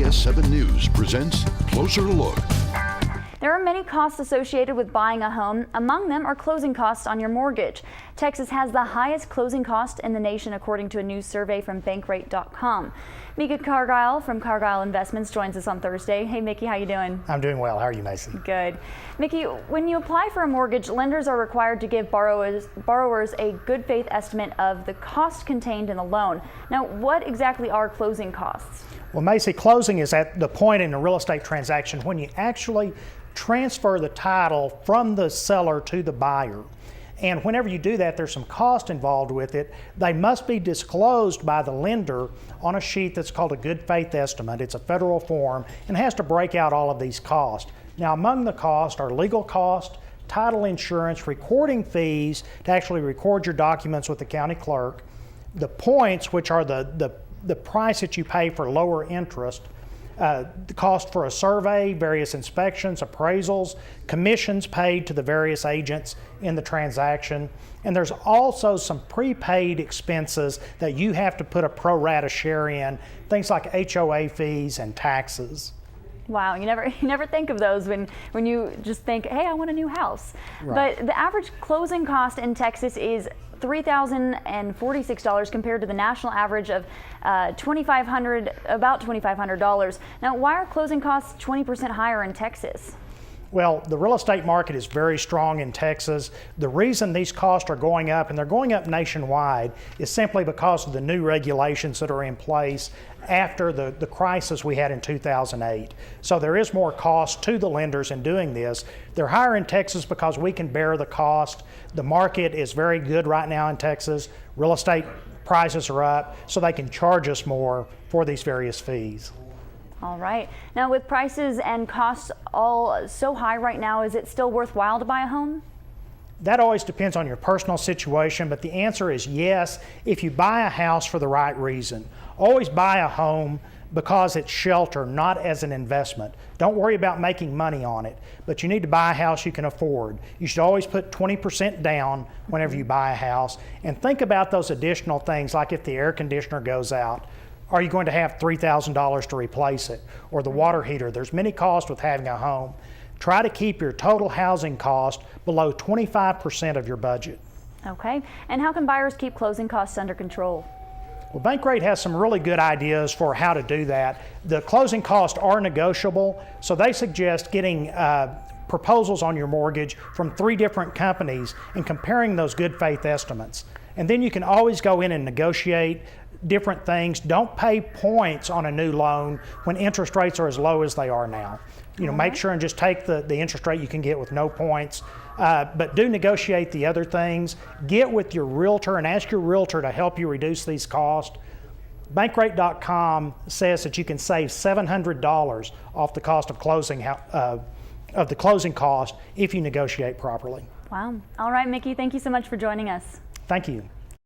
CBS 7 News presents Closer Look. There are many costs associated with buying a home. Among them are closing costs on your mortgage. Texas has the highest closing cost in the nation, according to a new survey from Bankrate.com. Mika Cargile from Cargile Investments joins us on Thursday. Hey, Mickey, how you doing? I'm doing well. How are you, Mason? Good. Mickey, when you apply for a mortgage, lenders are required to give borrowers a good faith estimate of the cost contained in the loan. Now, what exactly are closing costs? Well, Macy, closing is at the point in a real estate transaction when you actually transfer the title from the seller to the buyer. And whenever you do that, there's some cost involved with it. They must be disclosed by the lender on a sheet that's called a good faith estimate. It's a federal form and has to break out all of these costs. Now, among the costs are legal costs, title insurance, recording fees to actually record your documents with the county clerk, the points, which are the price that you pay for lower interest, the cost for a survey, various inspections, appraisals, commissions paid to the various agents in the transaction, and there's also some prepaid expenses that you have to put a pro rata share in, things like HOA fees and taxes. Wow, you never think of those when you just think, hey, I want a new house. Right. But the average closing cost in Texas is $3,046 compared to the national average of about $2,500. Now, why are closing costs 20% higher in Texas? Well, the real estate market is very strong in Texas. The reason these costs are going up, and they're going up nationwide, is simply because of the new regulations that are in place after the crisis we had in 2008. So there is more cost to the lenders in doing this. They're higher in Texas because we can bear the cost. The market is very good right now in Texas. Real estate prices are up, so they can charge us more for these various fees. All right. Now, with prices and costs all so high right now, is it still worthwhile to buy a home? That always depends on your personal situation, but the answer is yes, if you buy a house for the right reason. Always buy a home because it's shelter, not as an investment. Don't worry about making money on it, but you need to buy a house you can afford. You should always put 20% down whenever you buy a house, and think about those additional things, like if the air conditioner goes out, are you going to have $3,000 to replace it? Or the water heater? There's many costs with having a home. Try to keep your total housing cost below 25% of your budget. Okay, and how can buyers keep closing costs under control? Well, Bankrate has some really good ideas for how to do that. The closing costs are negotiable, so they suggest getting proposals on your mortgage from 3 different companies and comparing those good faith estimates. And then you can always go in and negotiate different things. Don't pay points on a new loan when interest rates are as low as they are now. Make sure and just take the interest rate you can get with no points. But do negotiate the other things. Get with your realtor and ask your realtor to help you reduce these costs. Bankrate.com says that you can save $700 off the cost of the closing cost if you negotiate properly. Wow. All right, Mickey, thank you so much for joining us. Thank you.